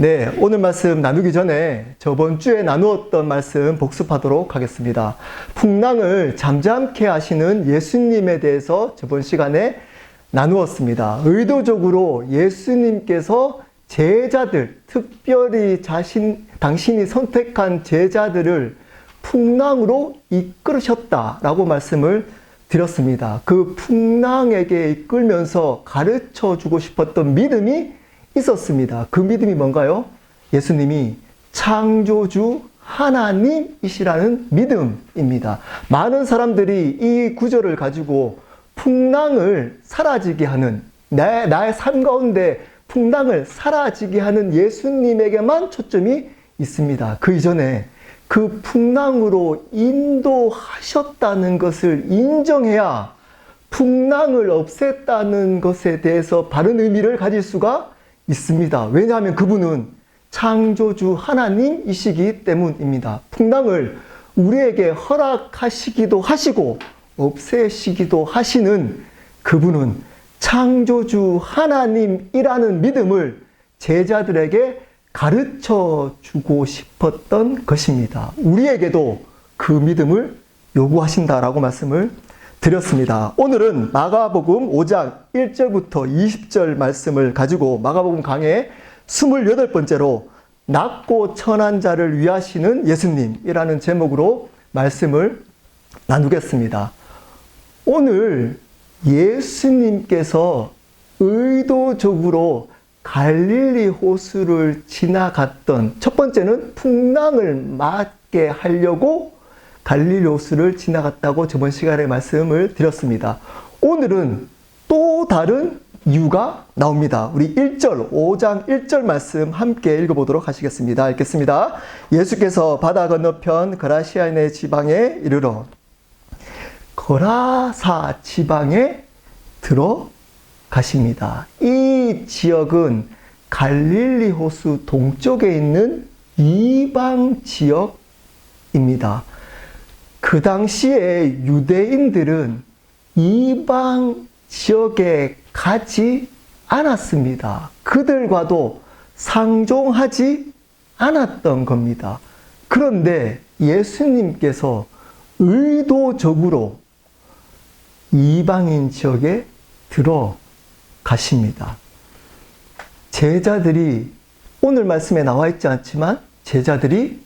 네, 오늘 말씀 나누기 전에 저번 주에 나누었던 말씀 복습하도록 하겠습니다. 풍랑을 잠잠케 하시는 예수님에 대해서 저번 시간에 나누었습니다. 의도적으로 예수님께서 제자들, 특별히 당신이 선택한 제자들을 풍랑으로 이끌으셨다라고 말씀을 드렸습니다. 그 풍랑에게 이끌면서 가르쳐 주고 싶었던 믿음이 있었습니다. 그 믿음이 뭔가요? 예수님이 창조주 하나님이시라는 믿음입니다. 많은 사람들이 이 구절을 가지고 풍랑을 사라지게 하는, 나의 삶 가운데 풍랑을 사라지게 하는 예수님에게만 초점이 있습니다. 그 이전에 그 풍랑으로 인도하셨다는 것을 인정해야 풍랑을 없앴다는 것에 대해서 바른 의미를 가질 수가 있습니다. 왜냐하면 그분은 창조주 하나님이시기 때문입니다. 풍랑을 우리에게 허락하시기도 하시고 없애시기도 하시는 그분은 창조주 하나님이라는 믿음을 제자들에게 가르쳐 주고 싶었던 것입니다. 우리에게도 그 믿음을 요구하신다라고 말씀을 드렸습니다. 오늘은 마가복음 5장 1절부터 20절 말씀을 가지고 마가복음 강의 28번째로 낮고 천한 자를 위하시는 예수님이라는 제목으로 말씀을 나누겠습니다. 오늘 예수님께서 의도적으로 갈릴리 호수를 지나갔던, 첫 번째는 풍랑을 맞게 하려고 갈릴리 호수를 지나갔다고 저번 시간에 말씀을 드렸습니다. 오늘은 또 다른 이유가 나옵니다. 우리 5장 1절 말씀 함께 읽어보도록 하시겠습니다. 읽겠습니다. 예수께서 바다 건너편 거라시아인의 지방에 이르러 거라사 지방에 들어가십니다. 이 지역은 갈릴리 호수 동쪽에 있는 이방 지역입니다. 그 당시에 유대인들은 이방 지역에 가지 않았습니다. 그들과도 상종하지 않았던 겁니다. 그런데 예수님께서 의도적으로 이방인 지역에 들어가십니다. 제자들이, 오늘 말씀에 나와 있지 않지만 제자들이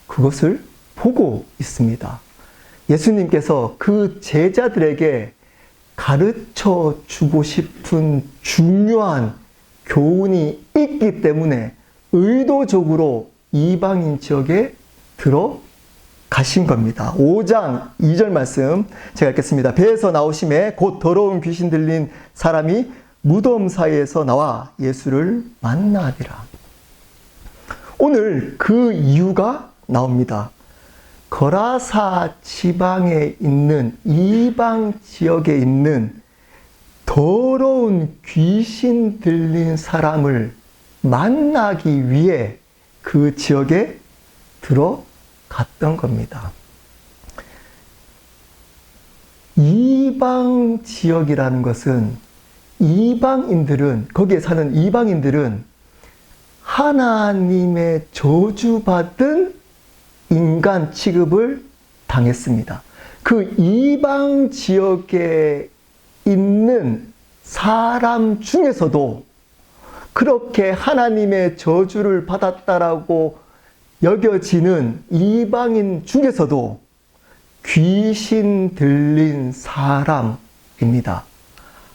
그것을 보고 있습니다. 예수님께서 그 제자들에게 가르쳐 주고 싶은 중요한 교훈이 있기 때문에 의도적으로 이방인 지역에 들어가신 겁니다. 5장 2절 말씀 제가 읽겠습니다. 배에서 나오심에 곧 더러운 귀신 들린 사람이 무덤 사이에서 나와 예수를 만나니라. 오늘 그 이유가 나옵니다. 거라사 지방에 있는, 이방 지역에 있는 더러운 귀신 들린 사람을 만나기 위해 그 지역에 들어갔던 겁니다. 이방 지역이라는 것은 거기에 사는 이방인들은 하나님의 저주받은 인간 취급을 당했습니다. 그 이방 지역에 있는 사람 중에서도 그렇게 하나님의 저주를 받았다라고 여겨지는 이방인 중에서도 귀신 들린 사람입니다.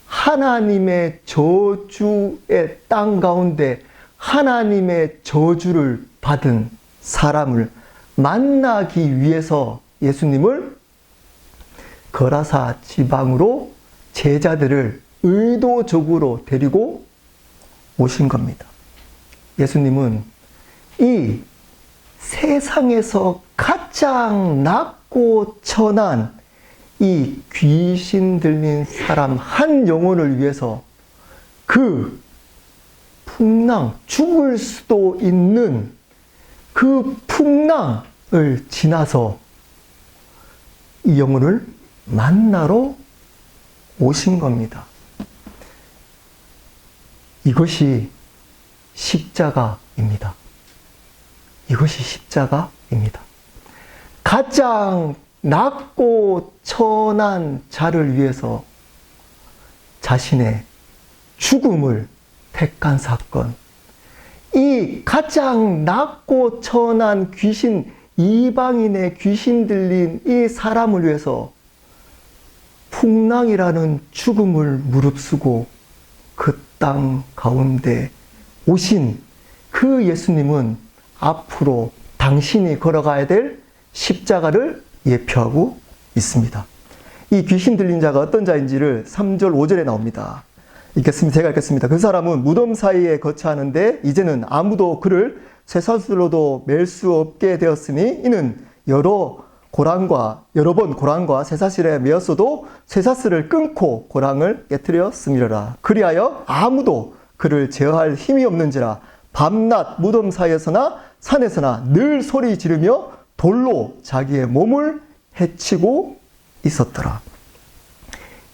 하나님의 저주의 땅 가운데 하나님의 저주를 받은 사람을 만나기 위해서 예수님을 거라사 지방으로 제자들을 의도적으로 데리고 오신 겁니다. 예수님은 이 세상에서 가장 낮고 천한 이 귀신 들린 사람 한 영혼을 위해서 그 풍랑, 죽을 수도 있는 그 풍랑을 지나서 이 영혼을 만나러 오신 겁니다. 이것이 십자가 십자가입니다. 이것이 십자가입니다. 가장 낮고 천한 자를 위해서 자신의 죽음을 택한 사건. 이 가장 낮고 천한 귀신, 이방인의 귀신 들린 이 사람을 위해서 풍랑이라는 죽음을 무릅쓰고 그 땅 가운데 오신 그 예수님은 앞으로 당신이 걸어가야 될 십자가를 예표하고 있습니다. 이 귀신 들린 자가 어떤 자인지를 3절, 5절에 나옵니다. 제가 읽겠습니다. 그 사람은 무덤 사이에 거처하는데 이제는 아무도 그를 쇠사슬로도 맬 수 없게 되었으니 이는 여러 번 고랑과 쇠사슬에 매었어도 쇠사슬을 끊고 고랑을 깨뜨렸음이라. 그리하여 아무도 그를 제어할 힘이 없는지라. 밤낮 무덤 사이에서나 산에서나 늘 소리 지르며 돌로 자기의 몸을 해치고 있었더라.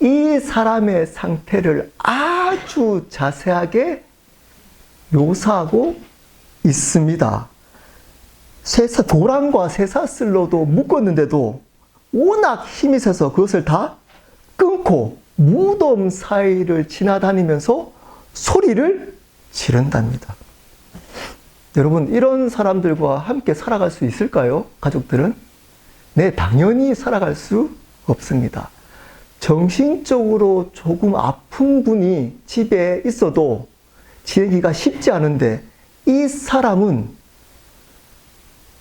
이 사람의 상태를 아주 자세하게 묘사하고 있습니다. 도랑과 쇠사슬로도 묶었는데도 워낙 힘이 세서 그것을 다 끊고 무덤 사이를 지나다니면서 소리를 지른답니다. 여러분, 이런 사람들과 함께 살아갈 수 있을까요? 가족들은? 네, 당연히 살아갈 수 없습니다. 정신적으로 조금 아픈 분이 집에 있어도 지내기가 쉽지 않은데 이 사람은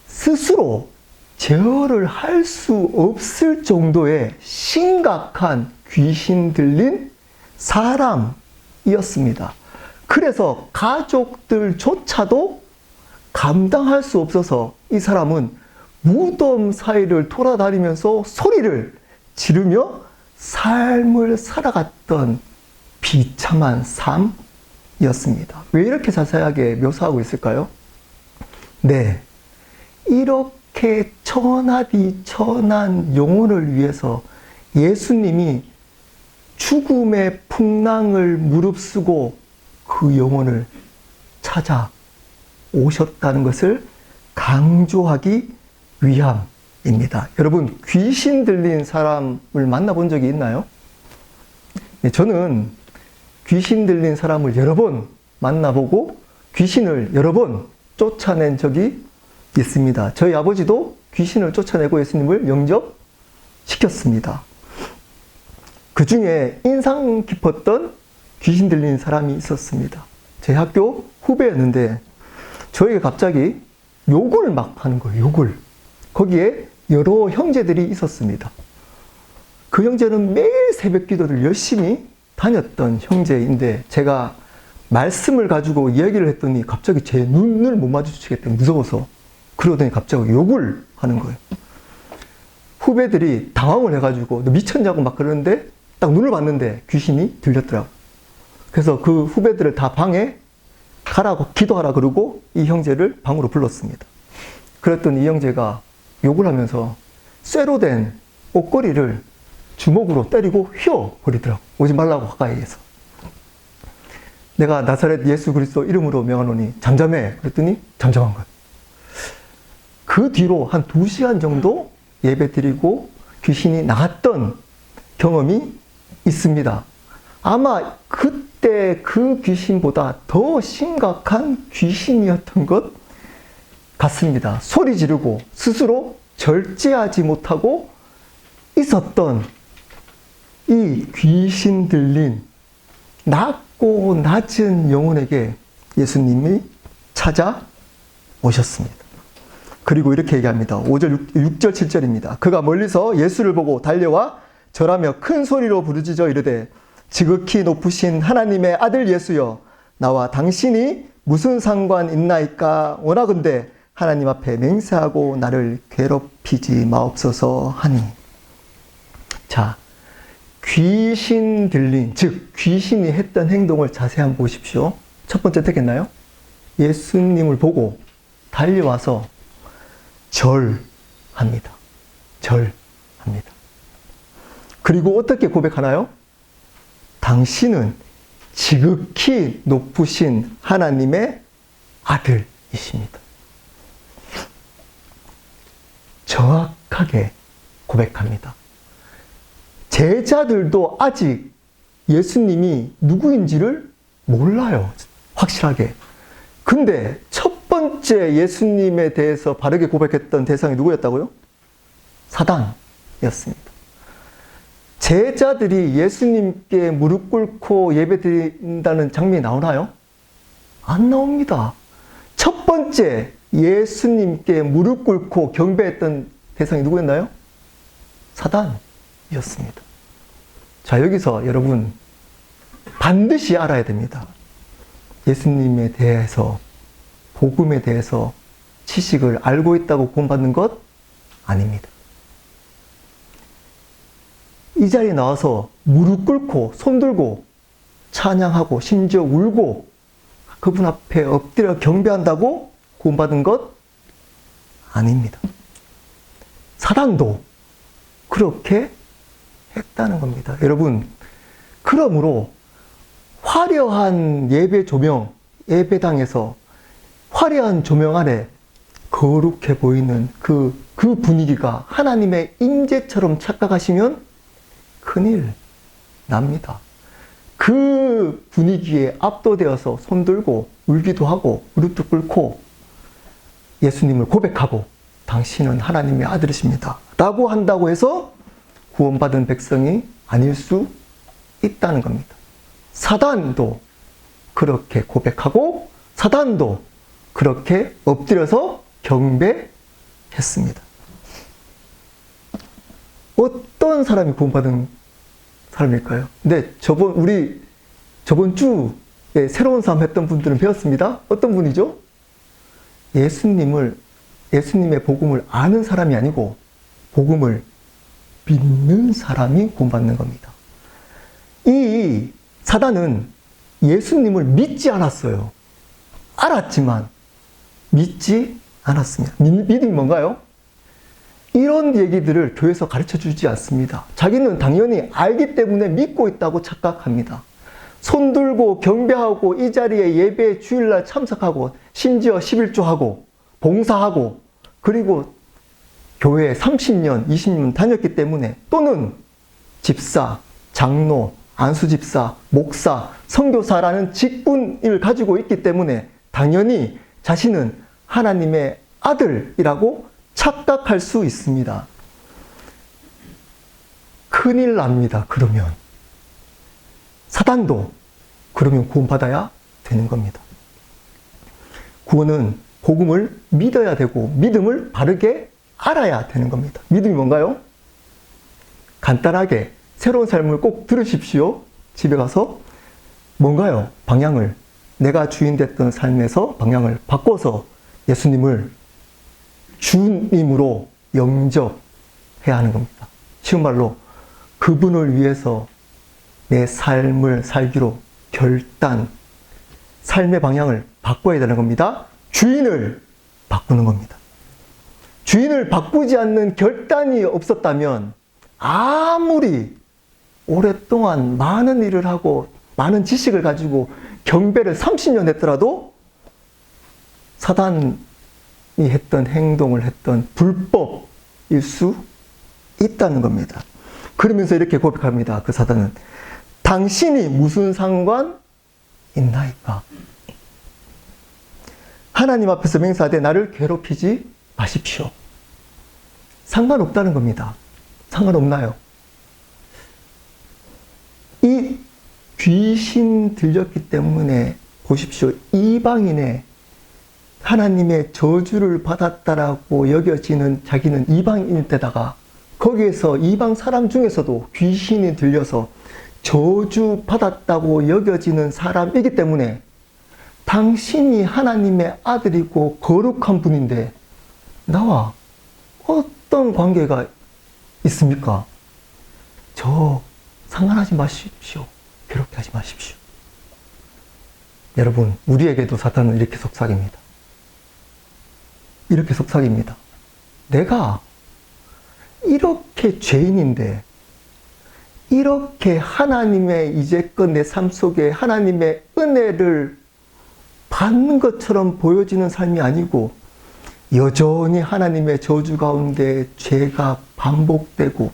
스스로 제어를 할 수 없을 정도의 심각한 귀신 들린 사람이었습니다. 그래서 가족들조차도 감당할 수 없어서 이 사람은 무덤 사이를 돌아다니면서 소리를 지르며 삶을 살아갔던 비참한 삶이었습니다. 왜 이렇게 자세하게 묘사하고 있을까요? 네, 이렇게 천하디 천한 영혼을 위해서 예수님이 죽음의 풍랑을 무릅쓰고 그 영혼을 찾아오셨다는 것을 강조하기 위함입니다. 여러분, 귀신 들린 사람을 만나본 적이 있나요? 네, 저는 귀신 들린 사람을 여러 번 만나보고 귀신을 여러 번 쫓아낸 적이 있습니다. 저희 아버지도 귀신을 쫓아내고 예수님을 영접시켰습니다. 그 중에 인상 깊었던 귀신 들린 사람이 있었습니다. 제 학교 후배였는데 저에게 갑자기 욕을 막 하는 거예요. 욕을. 거기에 여러 형제들이 있었습니다. 그 형제는 매일 새벽 기도를 열심히 다녔던 형제인데 제가 말씀을 가지고 이야기를 했더니 갑자기 제 눈을 못 마주치겠다고 무서워서 그러더니 갑자기 욕을 하는 거예요. 후배들이 당황을 해가지고 너 미쳤냐고 막 그러는데 딱 눈을 봤는데 귀신이 들렸더라고. 그래서 그 후배들을 다 방에 가라고 기도하라 그러고 이 형제를 방으로 불렀습니다. 그랬더니 이 형제가 욕을 하면서 쇠로 된 옷걸이를 주먹으로 때리고 휘어버리더라고. 오지 말라고 가까이에서. 내가 나사렛 예수 그리스도 이름으로 명하노니 잠잠해. 그랬더니 잠잠한 거예요. 그 뒤로 한 2시간 정도 예배 드리고 귀신이 나갔던 경험이 있습니다. 아마 그때 그 귀신보다 더 심각한 귀신이었던 것 같습니다. 소리 지르고 스스로 절제하지 못하고 있었던 이 귀신 들린 낮고 낮은 영혼에게 예수님이 찾아오셨습니다. 그리고 이렇게 얘기합니다. 5절, 6절, 7절입니다. 그가 멀리서 예수를 보고 달려와 절하며 큰 소리로 부르짖어 이르되 지극히 높으신 하나님의 아들 예수여 나와 당신이 무슨 상관 있나이까 원하건대 하나님 앞에 맹세하고 나를 괴롭히지 마옵소서 하니. 자, 귀신 들린, 즉 귀신이 했던 행동을 자세히 한번 보십시오. 첫 번째 어떻겠나요? 예수님을 보고 달려와서 절합니다. 절합니다. 그리고 어떻게 고백하나요? 당신은 지극히 높으신 하나님의 아들이십니다. 정확하게 고백합니다. 제자들도 아직 예수님이 누구인지를 몰라요. 확실하게. 근데 첫 번째 예수님에 대해서 바르게 고백했던 대상이 누구였다고요? 사단이었습니다. 제자들이 예수님께 무릎 꿇고 예배드린다는 장면이 나오나요? 안 나옵니다. 첫 번째 예수님께 무릎 꿇고 경배했던 대상이 누구였나요? 사단이었습니다. 자, 여기서 여러분 반드시 알아야 됩니다. 예수님에 대해서, 복음에 대해서 지식을 알고 있다고 구원받는 것 아닙니다. 이 자리에 나와서 무릎 꿇고 손 들고 찬양하고 심지어 울고 그분 앞에 엎드려 경배한다고 구원받은 것 아닙니다. 사단도 그렇게 했다는 겁니다. 여러분, 그러므로 화려한 예배 조명, 예배당에서 화려한 조명 아래 거룩해 보이는 그 분위기가 하나님의 임재처럼 착각하시면 큰일 납니다. 그 분위기에 압도되어서 손들고 울기도 하고 무릎도 꿇고 예수님을 고백하고 당신은 하나님의 아들이십니다 라고 한다고 해서 구원받은 백성이 아닐 수 있다는 겁니다. 사단도 그렇게 고백하고 사단도 그렇게 엎드려서 경배했습니다. 어떤 사람이 구원받은 사람일까요? 근데 저번 주에 새로운 삶 했던 분들은 배웠습니다. 어떤 분이죠? 예수님의 복음을 아는 사람이 아니고 복음을 믿는 사람이 구원받는 겁니다. 이 사단은 예수님을 믿지 않았어요. 알았지만 믿지 않았습니다. 믿음이 뭔가요? 이런 얘기들을 교회에서 가르쳐 주지 않습니다. 자기는 당연히 알기 때문에 믿고 있다고 착각합니다. 손 들고 경배하고 이 자리에 예배 주일날 참석하고 심지어 11조하고 봉사하고 그리고 교회에 30년, 20년 다녔기 때문에 또는 집사, 장로, 안수집사, 목사, 선교사라는 직분을 가지고 있기 때문에 당연히 자신은 하나님의 아들이라고 착각할 수 있습니다. 큰일 납니다. 그러면 사단도 그러면 구원받아야 되는 겁니다. 구원은 복음을 믿어야 되고 믿음을 바르게 알아야 되는 겁니다. 믿음이 뭔가요? 간단하게 새로운 삶을 꼭 들으십시오. 집에 가서 뭔가요? 방향을 내가 주인 됐던 삶에서 방향을 바꿔서 예수님을 주님으로 영접해야 하는 겁니다. 쉬운 말로 그분을 위해서 내 삶을 살기로 결단, 삶의 방향을 바꿔야 되는 겁니다. 주인을 바꾸는 겁니다. 주인을 바꾸지 않는 결단이 없었다면 아무리 오랫동안 많은 일을 하고 많은 지식을 가지고 경배를 30년 했더라도 사단이 했던 행동을 했던 불법일 수 있다는 겁니다. 그러면서 이렇게 고백합니다. 그 사단은 당신이 무슨 상관 있나이까? 하나님 앞에서 맹세하되 나를 괴롭히지 마십시오. 상관없다는 겁니다. 상관없나요? 이 귀신 들렸기 때문에 보십시오. 이방인의 하나님의 저주를 받았다라고 여겨지는 자기는 이방인일 때다가 거기에서 이방 사람 중에서도 귀신이 들려서 저주 받았다고 여겨지는 사람이기 때문에 당신이 하나님의 아들이고 거룩한 분인데 나와 어떤 관계가 있습니까? 저 상관하지 마십시오. 괴롭게 하지 마십시오. 여러분, 우리에게도 사탄은 이렇게 속삭입니다. 이렇게 속삭입니다. 내가 이렇게 죄인인데 이렇게 하나님의 이제껏 내 삶 속에 하나님의 은혜를 받는 것처럼 보여지는 삶이 아니고 여전히 하나님의 저주 가운데 죄가 반복되고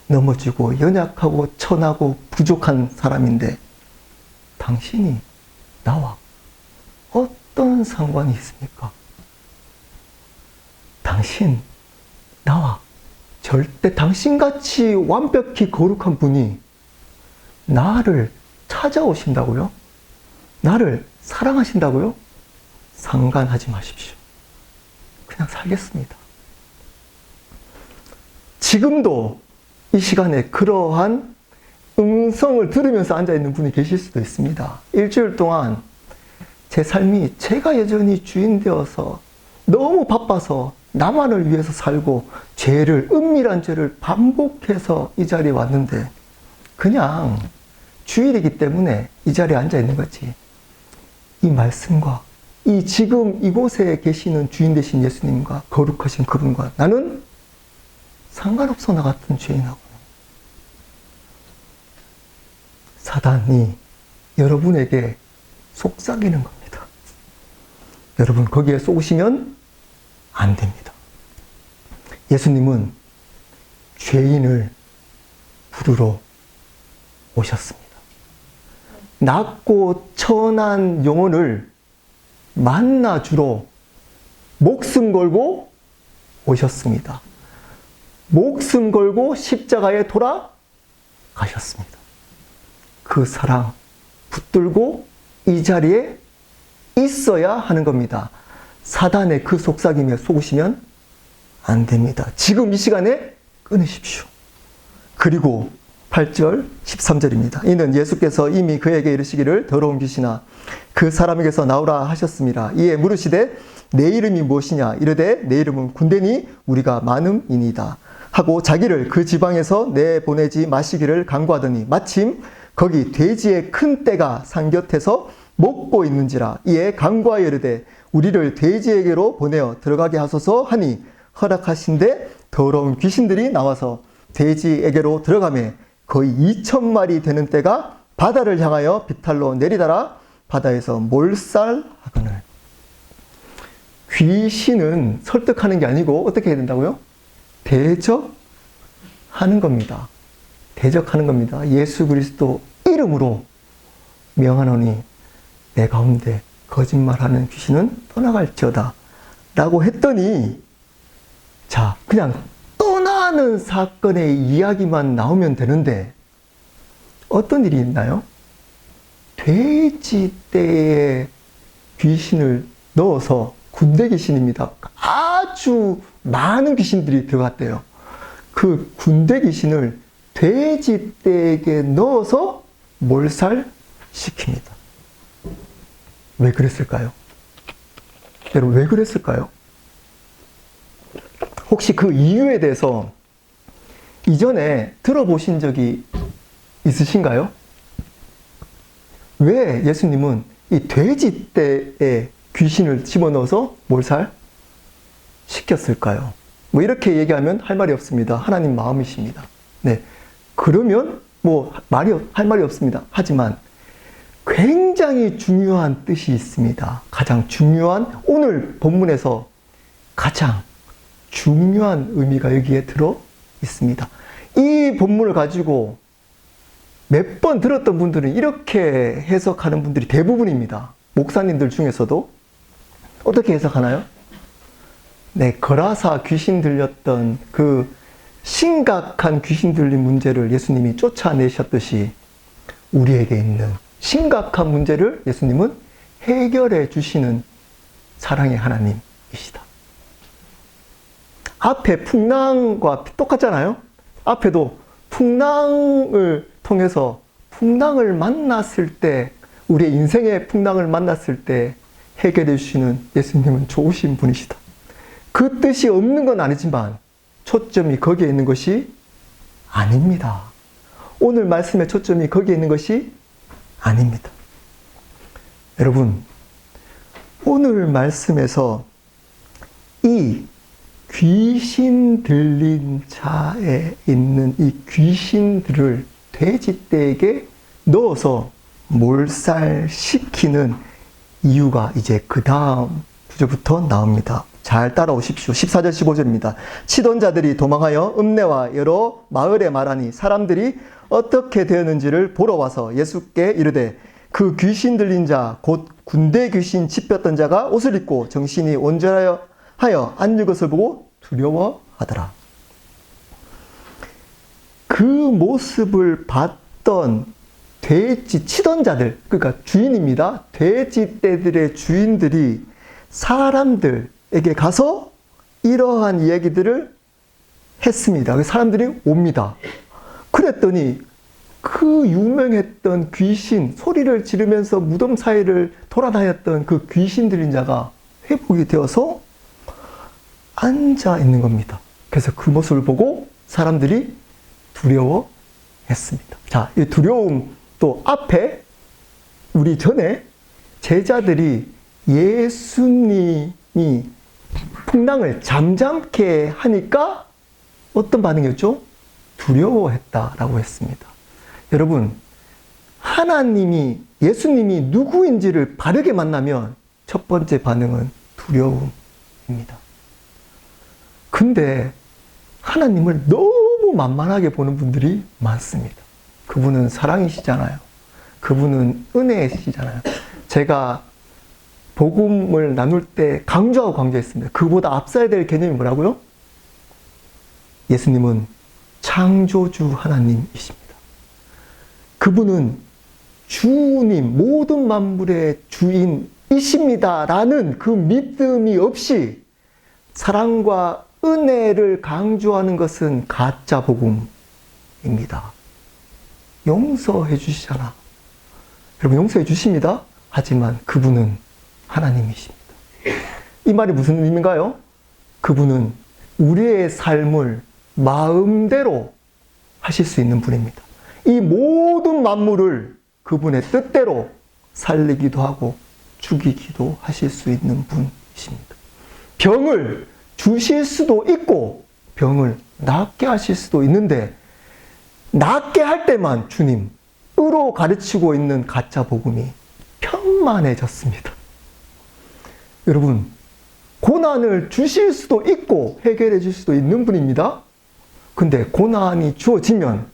넘어지고 연약하고 천하고 부족한 사람인데 당신이 나와 어떤 상관이 있습니까? 당신, 나와 절대 당신같이 완벽히 거룩한 분이 나를 찾아오신다고요? 나를 사랑하신다고요? 상관하지 마십시오. 그냥 살겠습니다. 지금도 이 시간에 그러한 음성을 들으면서 앉아있는 분이 계실 수도 있습니다. 일주일 동안 제 삶이 제가 여전히 주인 되어서 너무 바빠서 나만을 위해서 살고 은밀한 죄를 반복해서 이 자리에 왔는데 그냥 주일이기 때문에 이 자리에 앉아있는 거지. 이 말씀과 이 지금 이곳에 계시는 주인 되신 예수님과 거룩하신 그분과 나는 상관없어 나 같은 죄인하고. 사단이 여러분에게 속삭이는 겁니다. 여러분 거기에 속으시면 안 됩니다. 예수님은 죄인을 부르러 오셨습니다. 낮고 천한 영혼을 만나주러 목숨 걸고 오셨습니다. 목숨 걸고 십자가에 돌아가셨습니다. 그 사랑 붙들고 이 자리에 있어야 하는 겁니다. 사단의 그 속삭임에 속으시면 안 됩니다. 지금 이 시간에 끊으십시오. 그리고 8절 13절입니다. 이는 예수께서 이미 그에게 이르시기를 더러운 귀신아 그 사람에게서 나오라 하셨습니다. 이에 물으시되 내 이름이 무엇이냐 이르되 내 이름은 군대니 우리가 많음이니이다 하고 자기를 그 지방에서 내보내지 마시기를 간구하더니 마침 거기 돼지의 큰 떼가 산 곁에서 먹고 있는지라. 이에 간구하여 이르되 우리를 돼지에게로 보내어 들어가게 하소서 하니 허락하신데 더러운 귀신들이 나와서 돼지에게로 들어가매 거의 2,000마리 되는 떼가 바다를 향하여 비탈로 내리다라 바다에서 몰살하거늘. 귀신은 설득하는 게 아니고 어떻게 해야 된다고요? 대적하는 겁니다. 대적하는 겁니다. 예수 그리스도 이름으로 명하노니 내 가운데 거짓말하는 귀신은 떠나갈지어다 라고 했더니 자 그냥 떠나는 사건의 이야기만 나오면 되는데 어떤 일이 있나요? 돼지떼에 귀신을 넣어서 군대 귀신입니다. 아주 많은 귀신들이 들어갔대요. 그 군대 귀신을 돼지떼에게 넣어서 몰살시킵니다. 왜 그랬을까요? 여러분 왜 그랬을까요? 혹시 그 이유에 대해서 이전에 들어보신 적이 있으신가요? 왜 예수님은 이 돼지떼에 귀신을 집어넣어서 몰살시켰을까요? 뭐 이렇게 얘기하면 할 말이 없습니다. 하나님 마음이십니다. 네. 그러면 뭐 할 말이 없습니다. 하지만 굉장히 중요한 뜻이 있습니다. 가장 중요한 오늘 본문에서 가장 중요한 의미가 여기에 들어 있습니다. 이 본문을 가지고 몇 번 들었던 분들은 이렇게 해석하는 분들이 대부분입니다. 목사님들 중에서도 어떻게 해석하나요? 네, 거라사 귀신 들렸던 그 심각한 귀신 들린 문제를 예수님이 쫓아내셨듯이 우리에게 있는 심각한 문제를 예수님은 해결해 주시는 사랑의 하나님이시다. 앞에 풍랑과 똑같잖아요. 앞에도 풍랑을 통해서 풍랑을 만났을 때 우리의 인생의 풍랑을 만났을 때 해결해 주시는 예수님은 좋으신 분이시다. 그 뜻이 없는 건 아니지만 초점이 거기에 있는 것이 아닙니다. 오늘 말씀의 초점이 거기에 있는 것이 아닙니다. 여러분, 오늘 말씀에서 이 귀신 들린 자에 있는 이 귀신들을 돼지떼에게 넣어서 몰살시키는 이유가 이제 그 다음 구절부터 나옵니다. 잘 따라오십시오. 14절 15절입니다. 치던 자들이 도망하여 읍내와 여러 마을에 말하니 사람들이 어떻게 되었는지를 보러 와서 예수께 이르되 그 귀신 들린 자 곧 군대 귀신 짚혔던 자가 옷을 입고 정신이 온전하여 앉은 것을 보고 두려워하더라. 그 모습을 봤던 돼지 치던 자들, 그러니까 주인입니다. 돼지떼들의 주인들이 사람들에게 가서 이러한 이야기들을 했습니다. 사람들이 옵니다. 그랬더니 그 유명했던 귀신, 소리를 지르면서 무덤 사이를 돌아다녔던 그 귀신 들린 자가 회복이 되어서 앉아 있는 겁니다. 그래서 그 모습을 보고 사람들이 두려워했습니다. 자, 이 두려움 또 앞에 우리 전에 제자들이 예수님이 풍랑을 잠잠케 하니까 어떤 반응이었죠? 두려워했다라고 했습니다. 여러분, 하나님이, 예수님이 누구인지를 바르게 만나면 첫 번째 반응은 두려움입니다. 근데 하나님을 너무 만만하게 보는 분들이 많습니다. 그분은 사랑이시잖아요. 그분은 은혜이시잖아요. 제가 복음을 나눌 때 강조하고 강조했습니다. 그보다 앞서야 될 개념이 뭐라고요? 예수님은 창조주 하나님이십니다. 그분은 주님, 모든 만물의 주인이십니다라는 그 믿음이 없이 사랑과 은혜를 강조하는 것은 가짜 복음입니다. 용서해 주시잖아. 여러분, 용서해 주십니다. 하지만 그분은 하나님이십니다. 이 말이 무슨 의미인가요? 그분은 우리의 삶을 마음대로 하실 수 있는 분입니다. 이 모든 만물을 그분의 뜻대로 살리기도 하고 죽이기도 하실 수 있는 분이십니다. 병을 주실 수도 있고 병을 낫게 하실 수도 있는데 낫게 할 때만 주님으로 가르치고 있는 가짜 복음이 편만해졌습니다. 여러분, 고난을 주실 수도 있고 해결해 줄 수도 있는 분입니다. 근데 고난이 주어지면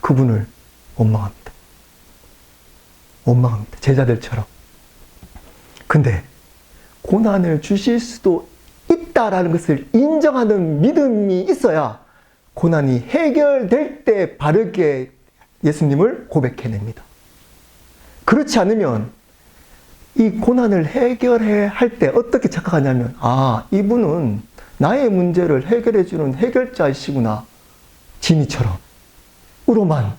그분을 원망합니다. 원망합니다. 제자들처럼. 근데 고난을 주실 수도 있다라는 것을 인정하는 믿음이 있어야 고난이 해결될 때 바르게 예수님을 고백해냅니다. 그렇지 않으면 이 고난을 해결해야 할 때 어떻게 착각하냐면, 아, 이분은 나의 문제를 해결해주는 해결자이시구나. 지니처럼. 으로만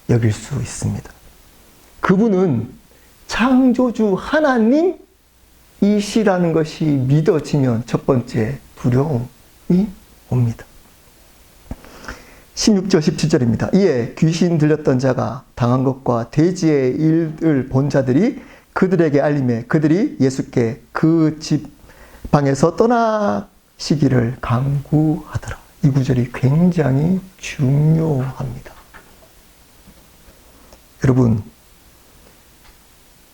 여길 수 있습니다. 그분은 창조주 하나님이시라는 것이 믿어지면 첫 번째 두려움이 옵니다. 16절 17절입니다. 이에 귀신 들렸던 자가 당한 것과 돼지의 일을 본 자들이 그들에게 알림해 그들이 예수께 그 집 방에서 떠나시기를 간구하더라. 이 구절이 굉장히 중요합니다. 여러분,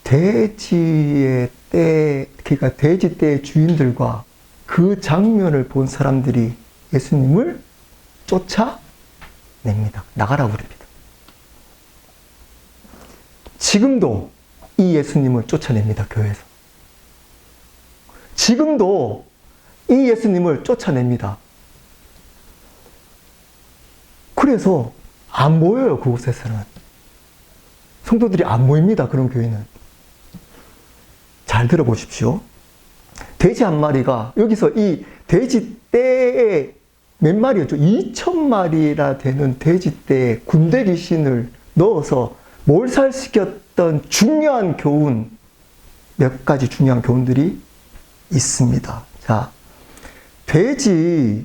돼지의 떼, 그러니까 돼지 떼의 주인들과 그 장면을 본 사람들이 예수님을 쫓아냅니다. 나가라고 그럽니다. 지금도 이 예수님을 쫓아냅니다. 교회에서. 지금도 이 예수님을 쫓아냅니다. 그래서 안 보여요. 그곳에서는. 성도들이 안 모입니다. 그런 교회는. 잘 들어보십시오. 돼지 한 마리가 여기서 이 돼지 떼의 몇 마리였죠? 2,000마리나 되는 돼지 떼에 군대 귀신을 넣어서 몰살시켰던 중요한 교훈, 몇 가지 중요한 교훈들이 있습니다. 자, 돼지의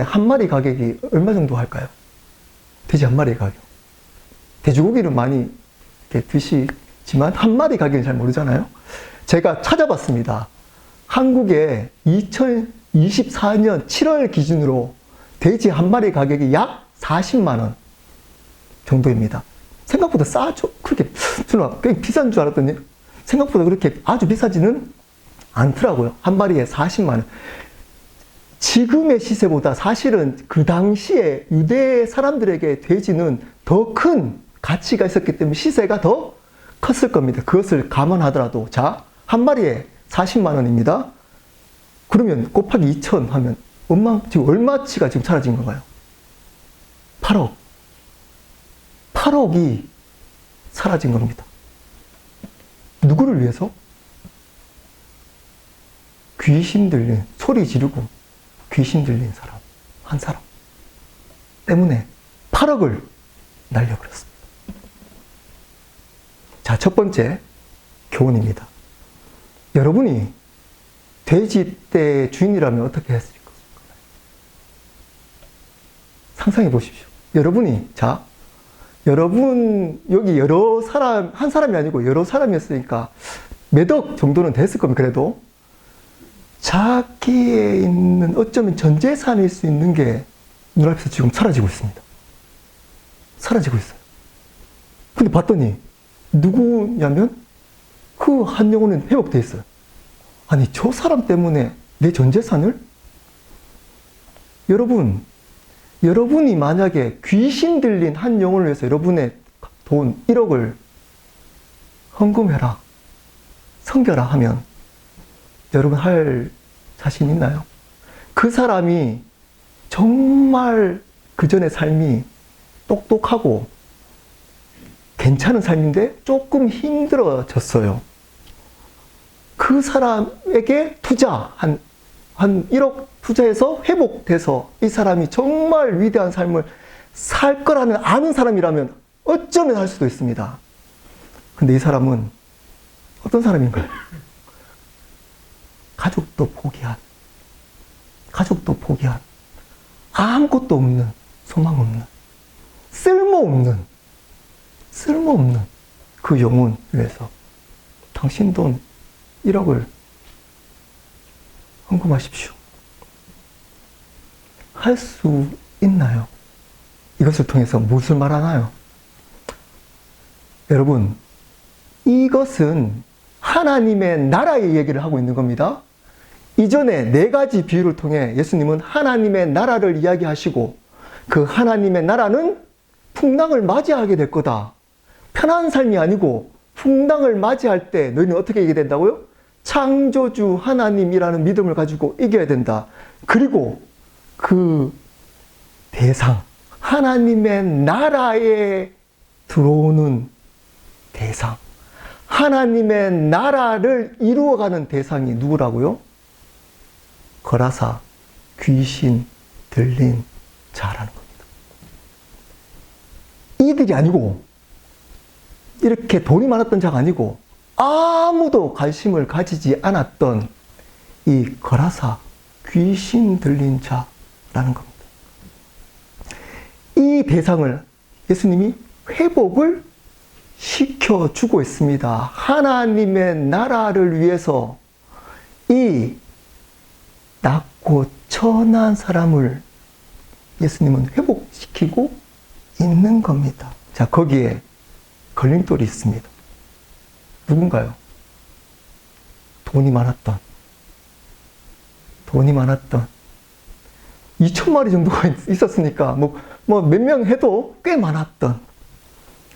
한 마리 가격이 얼마 정도 할까요? 돼지 한 마리 가격. 돼지고기는 많이 이렇게 드시지만 한 마리 가격은 잘 모르잖아요. 제가 찾아봤습니다. 한국에 2024년 7월 기준으로 돼지 한 마리 가격이 약 40만 원 정도입니다. 생각보다 싸죠? 그렇게 저는 꽤 비싼 줄 알았더니 생각보다 그렇게 아주 비싸지는 않더라고요. 한 마리에 40만 원. 지금의 시세보다 사실은 그 당시에 유대 사람들에게 돼지는 더 큰 가치가 있었기 때문에 시세가 더 컸을 겁니다. 그것을 감안하더라도 자, 한 마리에 40만 원입니다. 그러면 곱하기 2천 하면 지금 얼마치가 지금 사라진 건가요? 8억. 8억이 사라진 겁니다. 누구를 위해서? 귀신 들린, 소리 지르고 귀신 들린 사람, 한 사람 때문에 8억을 날려버렸습니다. 자, 첫 번째 교훈입니다. 여러분이 돼지떼의 주인이라면 어떻게 했을 것인가요? 상상해 보십시오. 여러분, 여기 여러 사람, 한 사람이 아니고 여러 사람이었으니까 몇 억 정도는 됐을 겁니다. 그래도 자기에 있는 어쩌면 전 재산일 수 있는 게 눈앞에서 지금 사라지고 있습니다. 사라지고 있어요. 근데 봤더니 누구냐면 그 한 영혼은 회복되어 있어요. 아니, 저 사람 때문에 내 전 재산을? 여러분이 만약에 귀신 들린 한 영혼을 위해서 여러분의 돈 1억을 헌금해라, 섬겨라 하면 여러분 할 자신 있나요? 그 사람이 정말 그 전의 삶이 똑똑하고 괜찮은 삶인데 조금 힘들어졌어요. 그 사람에게 한 1억 투자해서 회복돼서 이 사람이 정말 위대한 삶을 살 거라는 아는 사람이라면 어쩌면 할 수도 있습니다. 근데 이 사람은 어떤 사람인가요? 가족도 포기한, 아무것도 없는, 소망 없는, 쓸모없는 그 영혼 위해서 당신 돈 1억을 헌금하십시오. 할 수 있나요? 이것을 통해서 무엇을 말하나요? 여러분, 이것은 하나님의 나라의 얘기를 하고 있는 겁니다. 이전에 4가지 비유를 통해 예수님은 하나님의 나라를 이야기하시고 그 하나님의 나라는 풍랑을 맞이하게 될 거다. 편한 삶이 아니고 풍랑을 맞이할 때 너희는 어떻게 이기게 된다고요? 창조주 하나님이라는 믿음을 가지고 이겨야 된다. 그리고 그 대상, 하나님의 나라에 들어오는 대상, 하나님의 나라를 이루어가는 대상이 누구라고요? 거라사, 귀신 들린 자라는 겁니다. 이들이 아니고, 이렇게 돈이 많았던 자가 아니고 아무도 관심을 가지지 않았던 이 거라사, 귀신 들린 자라는 겁니다. 이 대상을 예수님이 회복을 시켜주고 있습니다. 하나님의 나라를 위해서 이 낮고 천한 사람을 예수님은 회복시키고 있는 겁니다. 자, 거기에 걸림돌이 있습니다. 누군가요? 돈이 많았던 2,000마리 정도가 있었으니까 뭐 몇 명 해도 꽤 많았던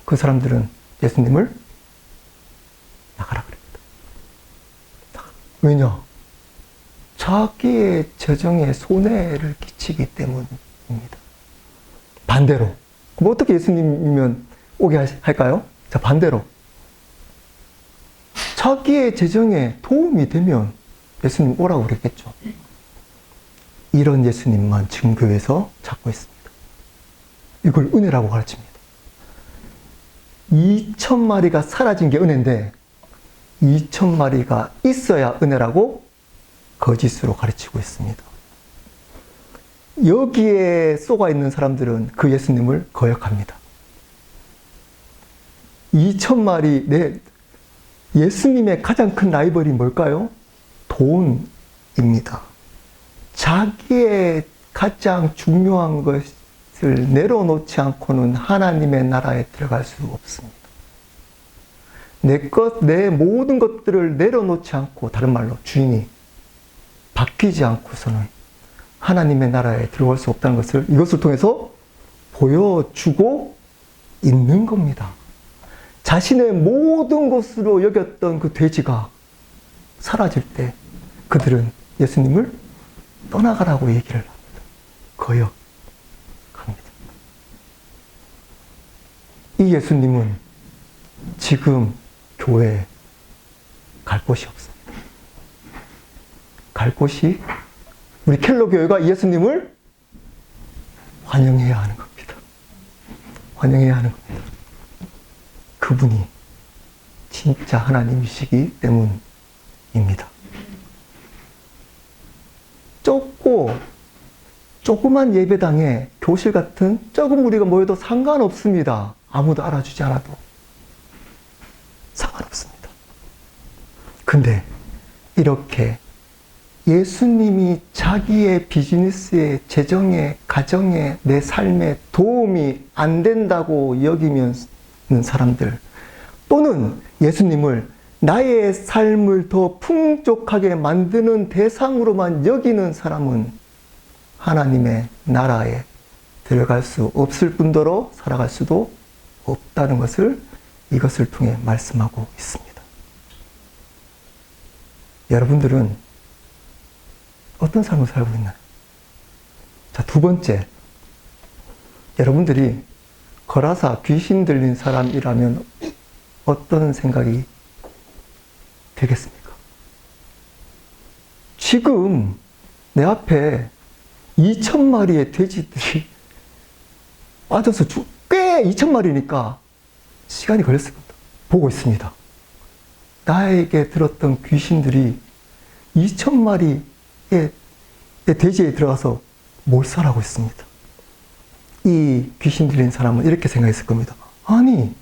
그 사람들은 예수님을 나가라 그럽니다. 왜냐? 자기의 재정에 손해를 끼치기 때문입니다. 반대로 그럼 어떻게 예수님이면 오게 할까요? 자, 반대로 자기의 재정에 도움이 되면 예수님 오라고 그랬겠죠. 이런 예수님만 지금 교회에서 찾고 있습니다. 이걸 은혜라고 가르칩니다. 2,000마리가 사라진 게 은혜인데 2,000마리가 있어야 은혜라고 거짓으로 가르치고 있습니다. 여기에 쏘가 있는 사람들은 그 예수님을 거역합니다. 2,000마리, 예수님의 가장 큰 라이벌이 뭘까요? 돈입니다. 자기의 가장 중요한 것을 내려놓지 않고는 하나님의 나라에 들어갈 수 없습니다. 내 모든 것들을 내려놓지 않고, 다른 말로 주인이 바뀌지 않고서는 하나님의 나라에 들어갈 수 없다는 것을 이것을 통해서 보여주고 있는 겁니다. 자신의 모든 것으로 여겼던 그 돼지가 사라질 때 그들은 예수님을 떠나가라고 얘기를 합니다. 거역합니다. 이 예수님은 지금 교회에 갈 곳이 없습니다. 갈 곳이 우리 켈러 교회가 예수님을 환영해야 하는 겁니다. 환영해야 하는 겁니다. 그분이 진짜 하나님이시기 때문입니다. 조그만 예배당에 교실 같은 적은 무리가 모여도 상관없습니다. 아무도 알아주지 않아도 상관없습니다. 근데 이렇게 예수님이 자기의 비즈니스에, 재정에, 가정에, 내 삶에 도움이 안 된다고 여기는 사람들, 또는 예수님을 나의 삶을 더 풍족하게 만드는 대상으로만 여기는 사람은 하나님의 나라에 들어갈 수 없을 뿐더러 살아갈 수도 없다는 것을 이것을 통해 말씀하고 있습니다. 여러분들은 어떤 삶을 살고 있나요? 자, 두 번째, 여러분들이 거라사 귀신 들린 사람이라면 어떤 생각이 되겠습니까? 지금 내 앞에 2,000마리의 돼지들이 빠져서 꽤 2,000마리니까 시간이 걸렸을 겁니다. 보고 있습니다. 나에게 들었던 귀신들이 2,000마리의 돼지에 들어가서 몰살하고 있습니다. 이 귀신 들린 사람은 이렇게 생각했을 겁니다. 아니,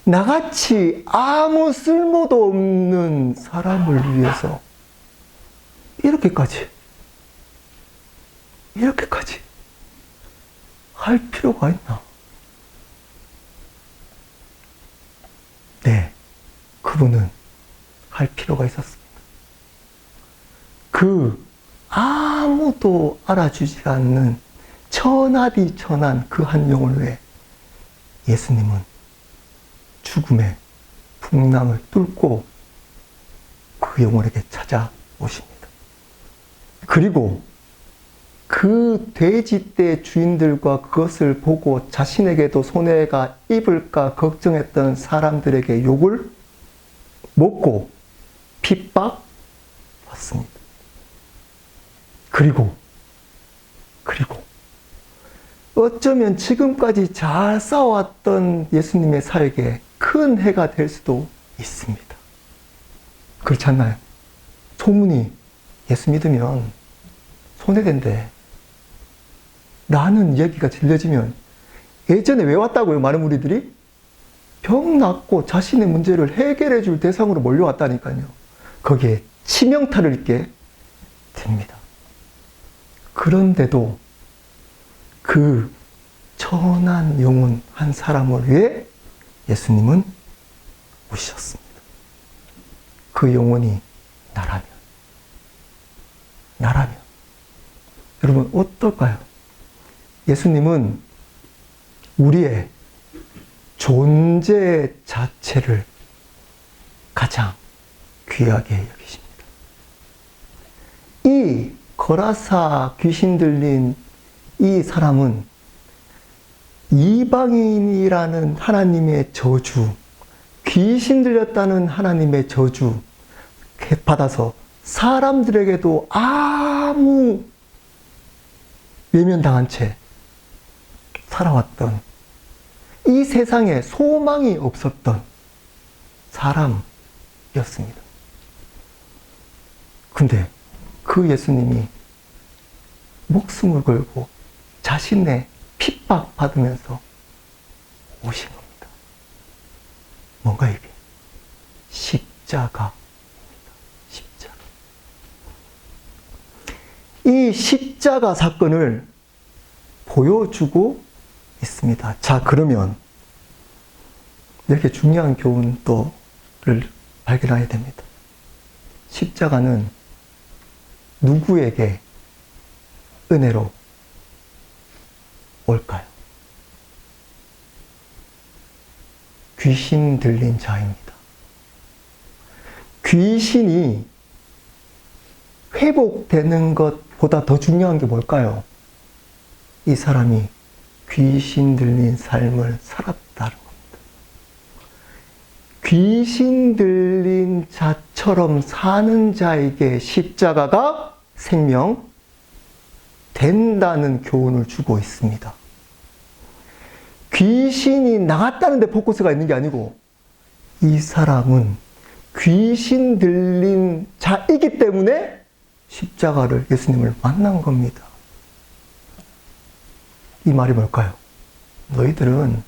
나같이 아무 쓸모도 없는 사람을 위해서 이렇게까지 할 필요가 있나? 네, 그분은 할 필요가 있었습니다. 그 아무도 알아주지 않는 천하디 천한 그 한 영혼을 위해 예수님은 죽음의 풍랑을 뚫고 그 영혼에게 찾아오십니다. 그리고 그 돼지떼 주인들과 그것을 보고 자신에게도 손해가 입을까 걱정했던 사람들에게 욕을 먹고 핍박받습니다. 그리고 어쩌면 지금까지 잘 싸워왔던 예수님의 사역에 큰 해가 될 수도 있습니다. 그렇지 않나요? 소문이 예수 믿으면 손해된대 라는 이야기가 들려지면 예전에 왜 왔다고요? 많은 무리들이 병 낫고 자신의 문제를 해결해 줄 대상으로 몰려왔다니까요. 거기에 치명타를 입게 됩니다. 그런데도 그 천한 영혼 한 사람을 위해 예수님은 오셨습니다. 그 영혼이 나라면 여러분 어떨까요? 예수님은 우리의 존재 자체를 가장 귀하게 여기십니다. 이 거라사 귀신 들린 이 사람은 이방인이라는 하나님의 저주, 귀신 들렸다는 하나님의 저주 받아서 사람들에게도 아무 외면당한 채 살아왔던, 이 세상에 소망이 없었던 사람이었습니다. 근데 그 예수님이 목숨을 걸고 자신의 핍박받으면서 오신 겁니다. 뭔가 이게 십자가입니다. 십자가. 이 십자가 사건을 보여주고 있습니다. 자, 그러면 이렇게 중요한 교훈도를 발견하게 됩니다. 십자가는 누구에게 은혜로 올까요? 귀신 들린 자입니다. 귀신이 회복되는 것보다 더 중요한 게 뭘까요? 이 사람이 귀신 들린 삶을 살았다는 겁니다. 귀신 들린 자처럼 사는 자에게 십자가가 생명 된다는 교훈을 주고 있습니다. 귀신이 나갔다는 데 포커스가 있는 게 아니고 이 사람은 귀신 들린 자이기 때문에 십자가를, 예수님을 만난 겁니다. 이 말이 뭘까요? 너희들은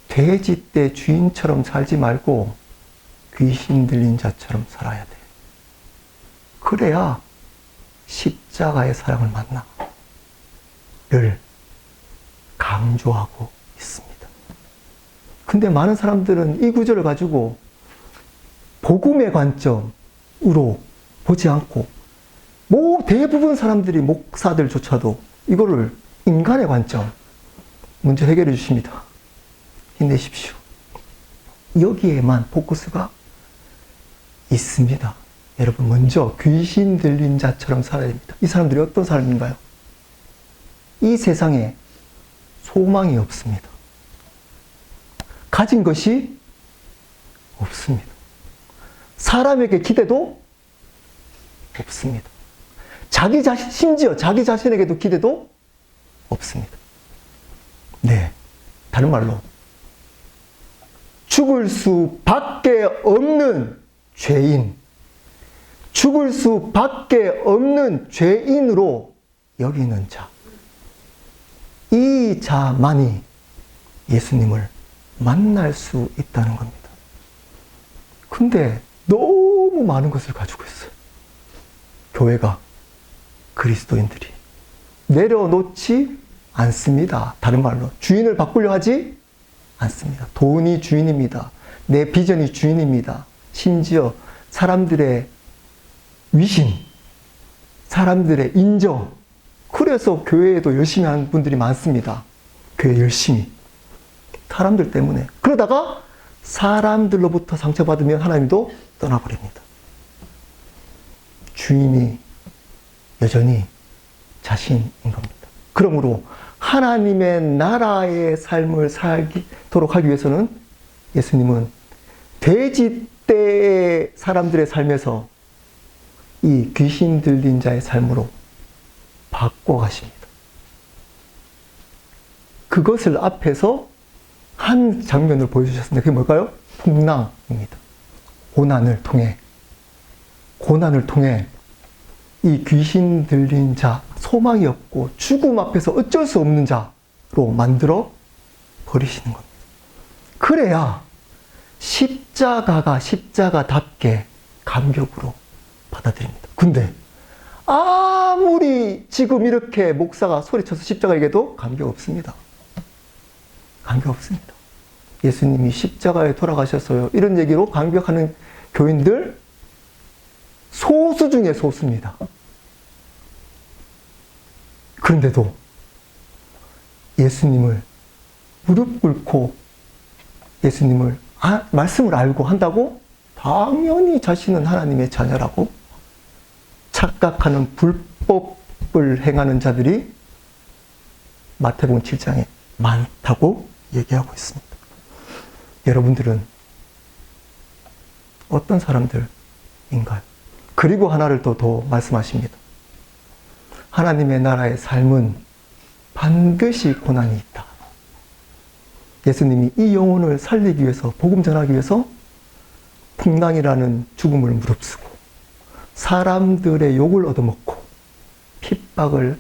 돼지떼 주인처럼 살지 말고 귀신 들린 자처럼 살아야 돼. 그래야 십자가의 사랑을 만나. 를 강조하고 있습니다. 근데 많은 사람들은 이 구절을 가지고 복음의 관점으로 보지 않고 대부분 사람들이 목사들조차도 이거를 인간의 관점 문제 해결해 주십니다. 힘내십시오. 여기에만 포커스가 있습니다. 여러분, 먼저 귀신 들린 자처럼 살아야 됩니다. 이 사람들이 어떤 사람인가요? 이 세상에 소망이 없습니다. 가진 것이 없습니다. 사람에게 기대도 없습니다. 심지어 자기 자신에게도 기대도 없습니다. 네. 다른 말로, 죽을 수밖에 없는 죄인, 죽을 수밖에 없는 죄인으로 여기는 자, 이 자만이 예수님을 만날 수 있다는 겁니다. 근데 너무 많은 것을 가지고 있어요. 교회가, 그리스도인들이 내려놓지 않습니다. 다른 말로 주인을 바꾸려 하지 않습니다. 돈이 주인입니다. 내 비전이 주인입니다. 심지어 사람들의 위신, 사람들의 인정, 그래서 교회에도 열심히 하는 분들이 많습니다. 교회 열심히. 사람들 때문에. 그러다가 사람들로부터 상처받으면 하나님도 떠나버립니다. 주인이 여전히 자신인 겁니다. 그러므로 하나님의 나라의 삶을 살도록 하기 위해서는 예수님은 돼지떼의 사람들의 삶에서 이 귀신 들린 자의 삶으로 바꿔가십니다. 그것을 앞에서 한 장면을 보여주셨습니다. 그게 뭘까요? 풍랑입니다. 고난을 통해 이 귀신 들린 자, 소망이 없고 죽음 앞에서 어쩔 수 없는 자로 만들어 버리시는 겁니다. 그래야 십자가가 십자가답게 감격으로 받아들입니다. 근데 아무리 지금 이렇게 목사가 소리쳐서 십자가 얘기해도 감격 없습니다. 감격 없습니다. 예수님이 십자가에 돌아가셔서요, 이런 얘기로 감격하는 교인들 소수 중에 소수입니다. 그런데도 예수님을 무릎 꿇고 예수님을 말씀을 알고 한다고 당연히 자신은 하나님의 자녀라고 착각하는 불법을 행하는 자들이 마태복음 7장에 많다고 얘기하고 있습니다. 여러분들은 어떤 사람들인가요? 그리고 하나를 더 말씀하십니다. 하나님의 나라의 삶은 반드시 고난이 있다. 예수님이 이 영혼을 살리기 위해서, 복음 전하기 위해서 풍랑이라는 죽음을 무릅쓰고 사람들의 욕을 얻어먹고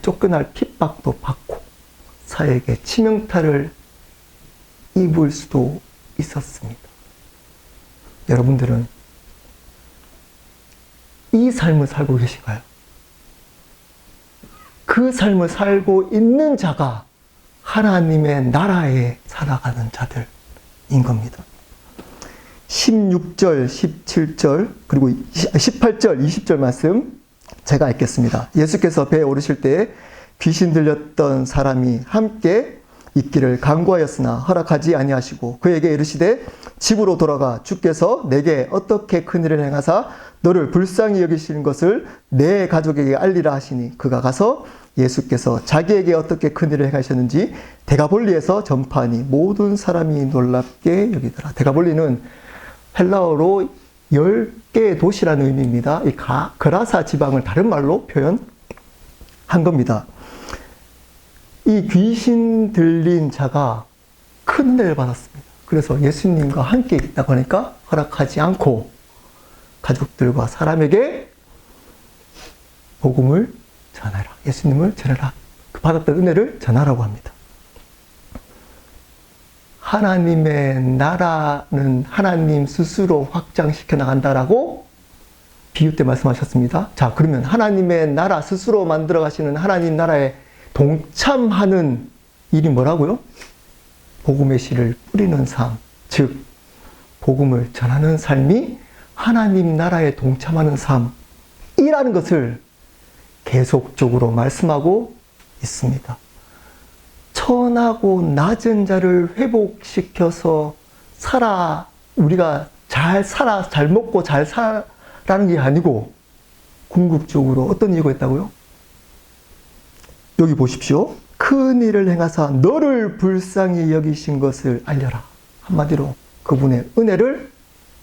쫓겨날 핍박도 받고 사에게 치명타를 입을 수도 있었습니다. 여러분들은 이 삶을 살고 계신가요? 그 삶을 살고 있는 자가 하나님의 나라에 살아가는 자들인 겁니다. 16절, 17절, 그리고 18절, 20절 말씀 제가 읽겠습니다. 예수께서 배에 오르실 때 귀신 들렸던 사람이 함께 있기를 간구하였으나 허락하지 아니하시고 그에게 이르시되 집으로 돌아가 주께서 내게 어떻게 큰 일을 행하사 너를 불쌍히 여기시는 것을 내 가족에게 알리라 하시니 그가 가서 예수께서 자기에게 어떻게 큰 일을 행하셨는지 데가볼리에서 전파하니 모든 사람이 놀랍게 여기더라. 데가볼리는 헬라어로 10개의 도시라는 의미입니다. 이 그라사 지방을 다른 말로 표현한 겁니다. 이 귀신 들린 자가 큰 은혜를 받았습니다. 그래서 예수님과 함께 있다고 하니까 허락하지 않고 가족들과 사람에게 복음을 전하라. 예수님을 전하라. 그 받았던 은혜를 전하라고 합니다. 하나님의 나라는 하나님 스스로 확장시켜 나간다라고 비유 때 말씀하셨습니다. 자, 그러면 하나님의 나라 스스로 만들어 가시는 하나님 나라에 동참하는 일이 뭐라고요? 복음의 씨를 뿌리는 삶, 즉 복음을 전하는 삶이 하나님 나라에 동참하는 삶이라는 것을 계속적으로 말씀하고 있습니다. 천하고 낮은 자를 회복시켜서 우리가 잘 먹고 잘 살라는 게 아니고 궁극적으로 어떤 이유가 있다고요? 여기 보십시오. 큰 일을 행하사 너를 불쌍히 여기신 것을 알려라. 한마디로 그분의 은혜를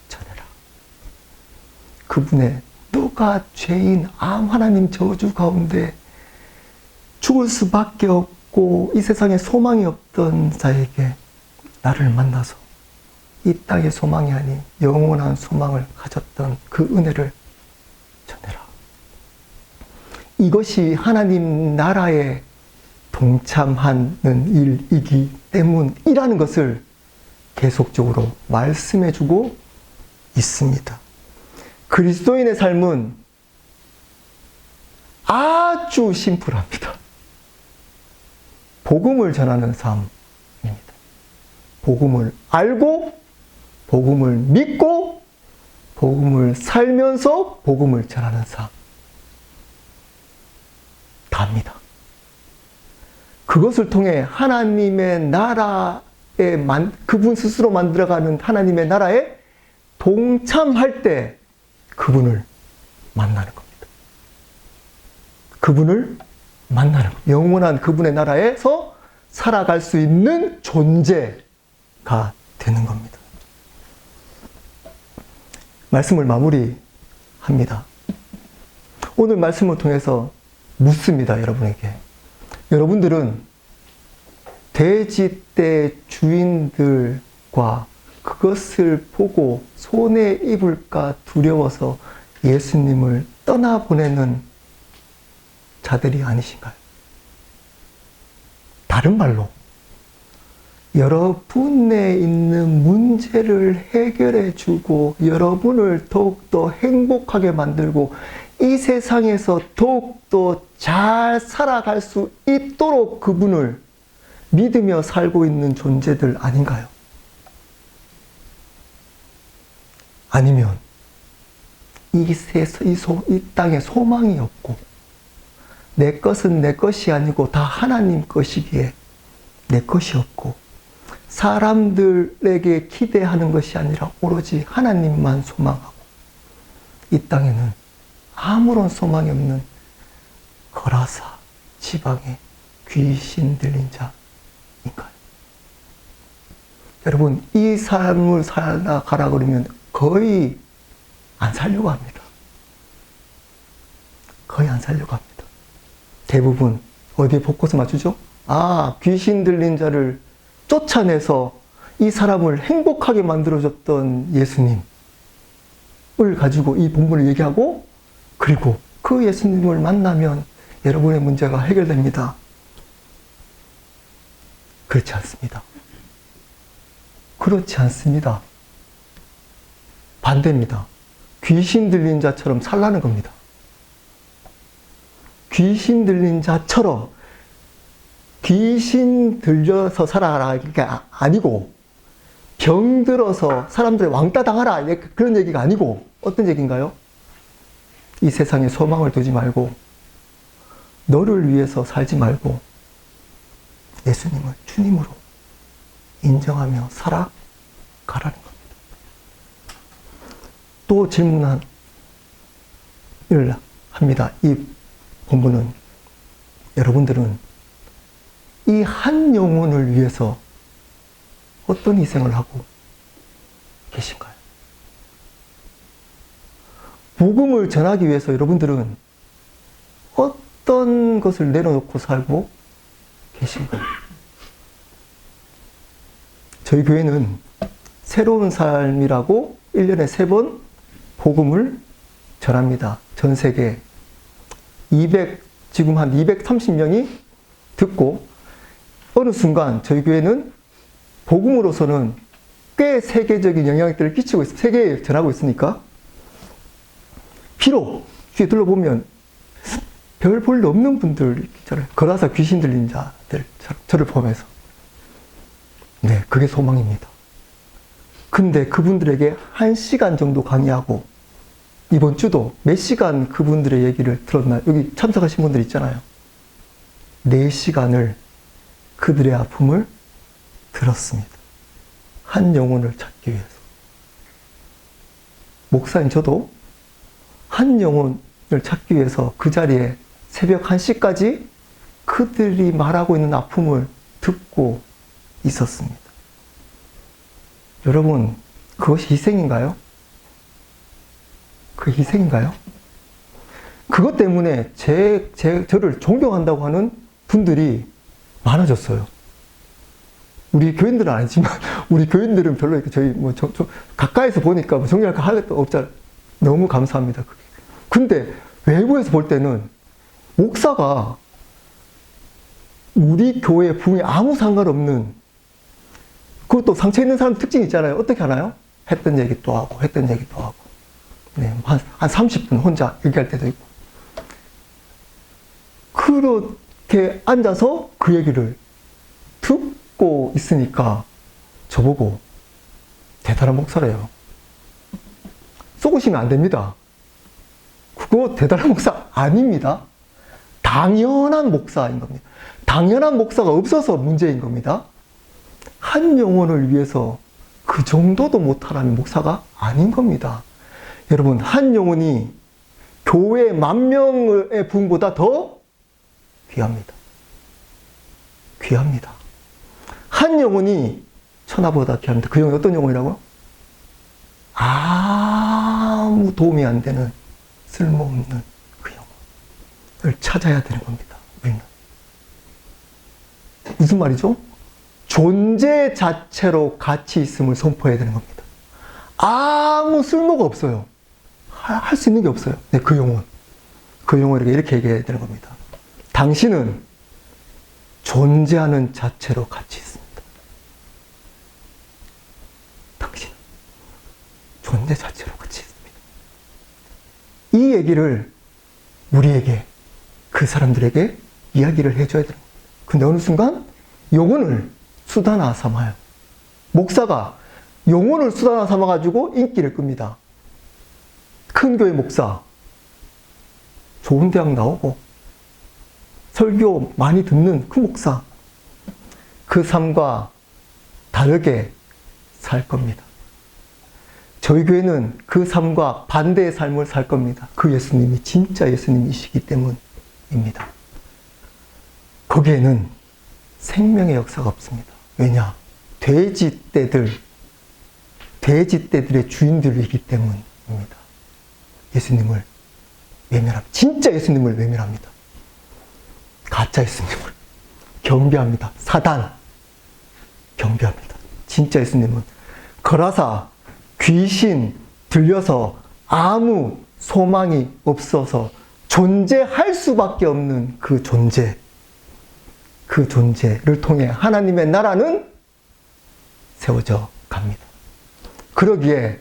전해라. 그분의 너가 죄인 하나님 저주 가운데 죽을 수밖에 없고 이 세상에 소망이 없던 자에게 나를 만나서 이 땅의 소망이 아닌 영원한 소망을 가졌던 그 은혜를 전해라. 이것이 하나님 나라에 동참하는 일이기 때문이라는 것을 계속적으로 말씀해주고 있습니다. 그리스도인의 삶은 아주 심플합니다. 복음을 전하는 삶입니다. 복음을 알고, 복음을 믿고, 복음을 살면서 복음을 전하는 삶. 답니다. 그것을 통해 하나님의 나라에 그분 스스로 만들어가는 하나님의 나라에 동참할 때 그분을 만나는 겁니다. 그분을 만나는 겁니다. 영원한 그분의 나라에서 살아갈 수 있는 존재가 되는 겁니다. 말씀을 마무리합니다. 오늘 말씀을 통해서 묻습니다, 여러분에게. 여러분들은 돼지떼 주인들과 그것을 보고 손에 입을까 두려워서 예수님을 떠나보내는 자들이 아니신가요? 다른 말로 여러분에 있는 문제를 해결해 주고 여러분을 더욱더 행복하게 만들고 이 세상에서 더욱더 잘 살아갈 수 있도록 그분을 믿으며 살고 있는 존재들 아닌가요? 아니면 이 땅에 소망이 없고 내 것은 내 것이 아니고 다 하나님 것이기에 내 것이 없고 사람들에게 기대하는 것이 아니라 오로지 하나님만 소망하고 이 땅에는 아무런 소망이 없는 거라사 지방의 귀신 들린 자인가요? 여러분, 이 삶을 살아가라 그러면 거의 안 살려고 합니다. 거의 안 살려고 합니다. 대부분 어디에 포커스 맞추죠? 귀신 들린 자를 쫓아내서 이 사람을 행복하게 만들어줬던 예수님을 가지고 이 본문을 얘기하고 그리고 그 예수님을 만나면 여러분의 문제가 해결됩니다. 그렇지 않습니다. 그렇지 않습니다. 반대입니다. 귀신 들린 자처럼 살라는 겁니다. 귀신 들린 자처럼 귀신 들려서 살아라. 그러니까 아니고 병들어서 사람들의 왕따 당하라 그런 얘기가 아니고 어떤 얘기인가요? 이 세상에 소망을 두지 말고 너를 위해서 살지 말고 예수님을 주님으로 인정하며 살아가라는 겁니다. 또 질문을 합니다. 이 본문은 여러분들은 이 한 영혼을 위해서 어떤 희생을 하고 계신가요? 복음을 전하기 위해서 여러분들은 어떤 것을 내려놓고 살고 계신가요? 저희 교회는 새로운 삶이라고 1년에 3번 복음을 전합니다. 전 세계 지금 한 230명이 듣고 어느 순간 저희 교회는 복음으로서는 꽤 세계적인 영향력들을 끼치고 있습니다. 세계에 전하고 있으니까 비록 뒤에 둘러보면 별 볼 일 없는 분들 있잖아요. 걸어서 귀신 들린 자들, 저를 포함해서. 네, 그게 소망입니다. 근데 그분들에게 1시간 정도 강의하고 이번 주도 몇 시간 그분들의 얘기를 들었나요? 여기 참석하신 분들 있잖아요. 4시간을 그들의 아픔을 들었습니다. 한 영혼을 찾기 위해서. 목사인 저도 한 영혼을 찾기 위해서 그 자리에 새벽 1시까지 그들이 말하고 있는 아픔을 듣고 있었습니다. 여러분, 그것이 희생인가요? 그 희생인가요? 그것 때문에 저를 존경한다고 하는 분들이 많아졌어요. 우리 교인들은 아니지만, 우리 교인들은 별로 이렇게 저희 가까이서 보니까 존경할 거 할 것도 없잖아요. 너무 감사합니다. 근데 외부에서 볼 때는 목사가 우리 교회 부흥에 아무 상관없는, 그것도 상처 있는 사람 특징이 있잖아요. 어떻게 하나요? 했던 얘기 또 하고, 했던 얘기 또 하고. 네, 한 30분 혼자 얘기할 때도 있고. 그렇게 앉아서 그 얘기를 듣고 있으니까 저보고 대단한 목사래요. 쏘시면 안 됩니다. 그거 대단한 목사 아닙니다. 당연한 목사인 겁니다. 당연한 목사가 없어서 문제인 겁니다. 한 영혼을 위해서 그 정도도 못하라는 목사가 아닌 겁니다. 여러분, 한 영혼이 교회 10,000명의 부흥보다 더 귀합니다. 귀합니다. 한 영혼이 천하보다 귀합니다. 그 영혼이 어떤 영혼이라고요? 아무 도움이 안 되는 쓸모없는 그 영혼을 찾아야 되는 겁니다. 우리는. 무슨 말이죠? 존재 자체로 가치 있음을 선포해야 되는 겁니다. 아무 쓸모가 없어요. 할 수 있는 게 없어요. 네, 그 영혼. 그 영혼에게 이렇게 얘기해야 되는 겁니다. 당신은 존재하는 자체로 가치 있습니다. 당신은 존재 자체로 가치 있습니다. 이 얘기를 우리에게, 그 사람들에게 이야기를 해줘야 됩니다. 근데 어느 순간 영혼을 수단화 삼아요. 목사가 영혼을 수단화 삼아가지고 인기를 끕니다. 큰 교회 목사, 좋은 대학 나오고 설교 많이 듣는 그 목사, 그 삶과 다르게 살 겁니다. 저희 교회는 그 삶과 반대의 삶을 살 겁니다. 그 예수님이 진짜 예수님이시기 때문입니다. 거기에는 생명의 역사가 없습니다. 왜냐? 돼지떼들의 주인들이기 때문입니다. 예수님을 외면합니다. 진짜 예수님을 외면합니다. 가짜 예수님을 경배합니다. 사단 경배합니다. 진짜 예수님은 거라사 귀신 들려서 아무 소망이 없어서 존재할 수밖에 없는 그 존재를 통해 하나님의 나라는 세워져 갑니다. 그러기에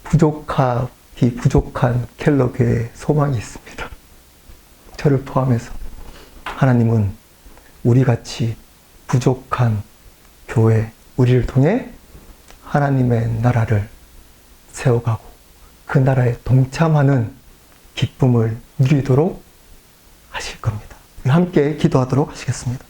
부족한 켈러 교회에 소망이 있습니다. 저를 포함해서 하나님은 우리같이 부족한 교회, 우리를 통해 하나님의 나라를 세워가고 그 나라에 동참하는 기쁨을 누리도록 하실 겁니다. 함께 기도하도록 하시겠습니다.